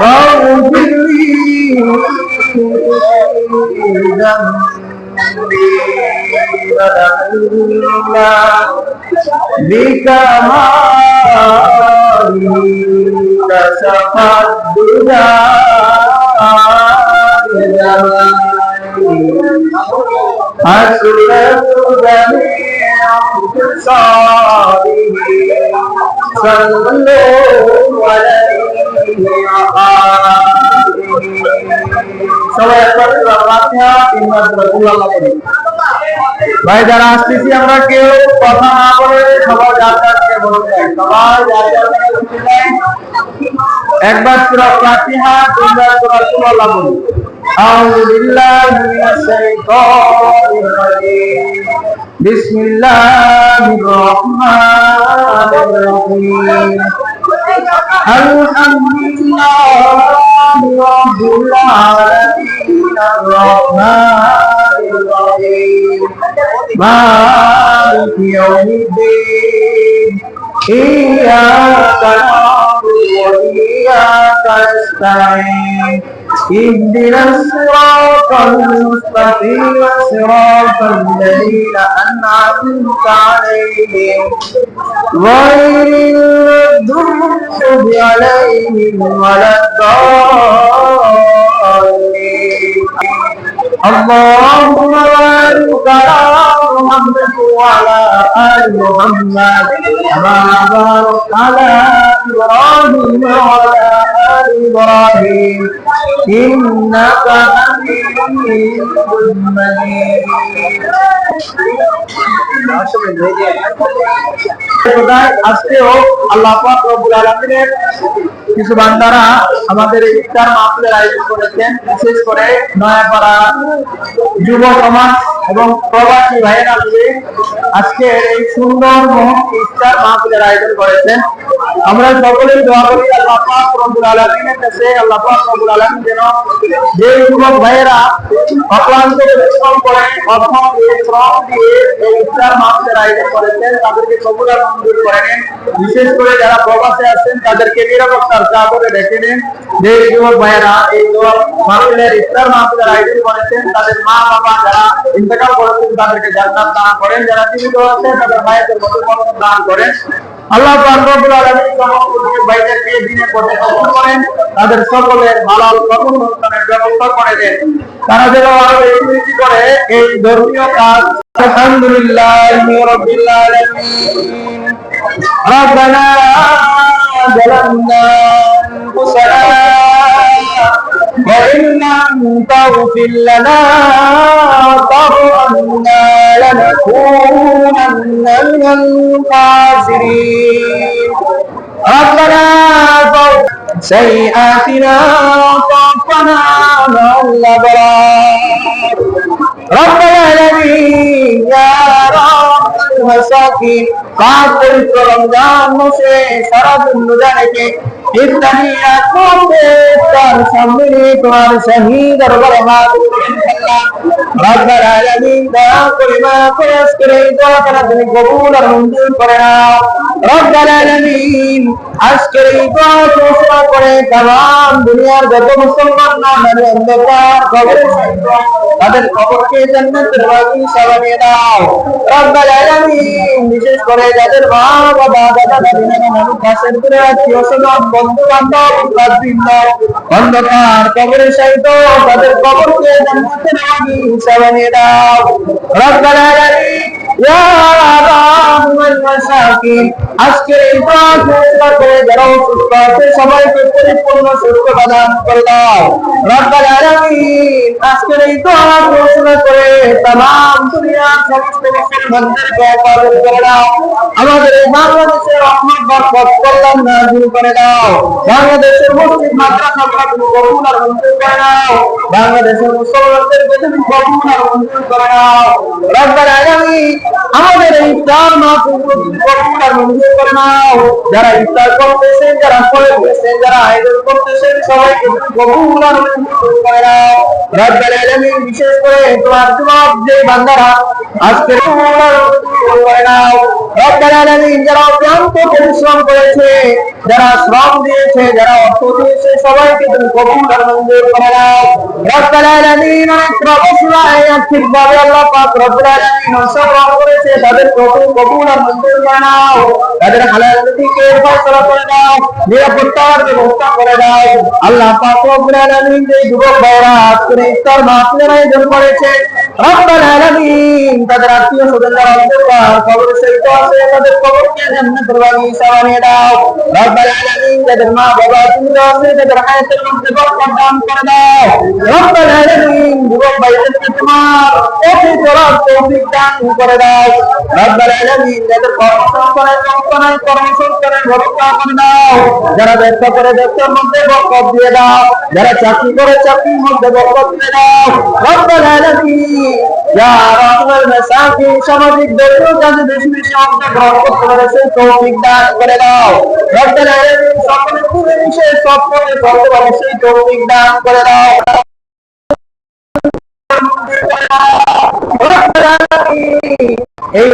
واغفر لي ذنبي فلما بك كشف الدجى حسرة جميع خصاله صلوا عليه সবাই একবার ফাতিহা তিনবার রাসূলুল্লাহ পড়ি। ভাই যারা আসতেছি আমরা কেউ কথা না বলে সবাই যার যার বলতে চাই, সবাই যার যার বলতে চাই। একবার সূরা ফাতিহা তিনবার রাসূলুল্লাহ পড়ি। আউযু বিল্লাহি মিনাশ শাইতানির রাজীম। বিসমিল্লাহির রহমানির রহিম। আলহামদুলিল্লাহি রাব্বিল আলামিন আর-রাহমানির রহিম মালিকি ইয়াউমিদ্দিন ইয়্যাকা না'বুদু ওয়া ইয়্যাকা নাস্তাঈন اهدنا الصراط المستقيم صراط الذين أنعمت عليهم غير المغضوب عليهم ولا الضالين اللهم بارك على محمد وعلى آل محمد كما باركت على إبراهيم وعلى آل إبراهيم إنك حميد مجيد আজকেও আল্লাহ পাক রব্বুল আলামিনের কিছু বান্দারা আমাদের ইফতার মাহফিলের আয়োজন করেছেন। বিশেষ করে নয়াপাড়া যুব সমাজ এবং প্রবাসী ভাইয়েরা মিলে আজকে এই সুন্দর মহৎ ইফতার মাহফিলের আয়োজন করেছেন। আমরা সকলেই দোয়া করি আল্লাহ পাক রব্বুল আলামিনের কাছে, আল্লাহ পাক রব্বুল আলামিন যেন যে যুবক ভাইয়েরা অক্লান্ত পরিশ্রম করে অর্থ দিয়ে শ্রম দিয়ে এই ইফতার মাহফিলের আয়োজন করেছেন তাদেরকে কবুল আর মঞ্জুর করে নেন। বিশেষ করে যারা প্রবাসে আছেন তাদেরকে নিরাপত্তার চাদরে রেখে নেন। যে যুবক ভাইয়েরা এই মাহফিলের ইফতার মাহফিলের আয়োজন করেছেন তাদের মা বাবা যারা ইন্তেকাল করেছেন তাদেরকে জান্নাত দান করেন, যারা জীবিত আছেন তাদের ভাইদের মধ্যে বরকত দান করেন। আল্লাহ পাক রব্বুল আলামিন সমস্ত যুবক ভাইদেরকে দ্বীনের পথে কবুল করেন, তাদের সকলের হালাল কবুল সন্তানের ব্যবস্থা করে দেন। তারা যেন আরো বেশি করে এই ধর্মীয় কাজ। আলহামদুলিল্লাহি রাব্বিল আলামিন। রব্বানা যালামনা আনফুসানা وإن لم تغفر لنا وترحمنا لنكونن من الخاسرين ربنا فاغفر سيئاتنا وتوفنا مع الأبرار رب العالمين يا رب المساكين قاتل رمضان से सारा दिन गुजारे के इतनी आंखों से तार सामने तुम्हारे शहीद और बर्बाद रब العالمين दया करे माफ़ करे दुआ करना तुम्हें कबूल और मंजूर करे रब العالمين আজকে এই দোয়া ঘোষণা করে तमाम দুনিয়ার যত মুসলমান নামের অন্ধকার কবরে তাদের কবরকে জান্নাতের বাগিচা বানিয়ে দাও রব العالمين বিশেষ করে যাদের মা বাবা দাদা দাদি নানা নানু কাছের দূরে আত্মীয় স্বজন বন্ধু বান্ধব অন্ধকার কবরে শায়িত তাদের কবরকে জান্নাতের বাগিচা বানিয়ে দাও রব العالمين ইয়া রাহমানুল মাসাকিন আজকে এই দোয়া ঘোষণা করে যারা অসুস্থ আছে সবাইকে পরিপূর্ণ সুস্থতা দান করে দাও রব العالمين আজকে এই দোয়া ঘোষণা করে तमाम দুনিয়ার সমস্ত মুসলমানদেরকে হেফাজত করে দাও আমাদের এই বাংলাদেশের রহমত বরকত কল্যাণ নাযিল করে দাও বাংলাদেশের মসজিদ মাদ্রাসাগুলো তুমি কবুল আর মঞ্জুর করে দাও বাংলাদেশের মুসলমানদেরকে তুমি কবুল আর মঞ্জুর করে দাও রব العالمين আমাদের এই ইফতার মাহফিল কবুল আর মঞ্জুর করে নাও যারা ইফতার করতেছেন যারা পড়তেছেন যারা আয়োজন করতেছেন সবাইকে কবুল আর মঞ্জুর করে নাও রব العالمين বিশেষ করে তোমার যুবক যে বান্দারা আজকে কবুল আর মঞ্জুর করে নাও রব العالمين যারা অক্লান্ত পরিশ্রম করেছে যারা শ্রম দিয়েছে, যারা অর্থ দিয়েছে, সবাইকে তুমি কবুল আর মঞ্জুর করে নাও। রব্বুল আলামিন আর্থিকভাবে আল্লাহ পাক রব্বুল আলামিন অংশগ্রহণ করেছে, তাদের কবুল আর মঞ্জুর করে নাও। তাদের হালাল রুজিকে ফয়সালা করে দাও, নিরাপত্তার ব্যবস্থা করে দাও। আল্লাহ পাক রব্বুল আলামিন যে যুবক ভাইরা আজকের ইফতার মাহফিলের আয়োজন করেছে, রব্বুল আলামিন তাদের আত্মীয় স্বজনরা অন্তর কবর শহীদ আছে, তাদের কবরকে জান্নাতের বাগিচা বানিয়ে দাও। রব্বুল আলামিন তাদের মা বাবা জিন্দা আছে, তাদের হায়াতের মধ্যে বরকত দান করে দাও। রব্বুল আলামিন যুবক ভাইদেরকে তোমার পথে চলার তৌফিক দান করে দাও। রব্বুল আলামিন তাদের কর্মসংস্থানের ব্যবস্থা করে দাও। যারা ব্যবসা করে ব্যবসার মধ্যে বরকত দিয়ে দাও, যারা চাকরি করে চাকরির মধ্যে বরকত দিয়ে দাও। রব্বুল আলামিন ইয়া রাহমাল মাসাকিন সামাজিক দলীয় কাজে বেশি বেশি অংশগ্রহণ করতে পারে সেই তৌফিক দান করে দাও। রব্বুল আলামিন সকলে খুবই বিশেষ সব করে চলতে পারে সেই তৌফিক দান করে দাও। রব্বুল আলামিন এই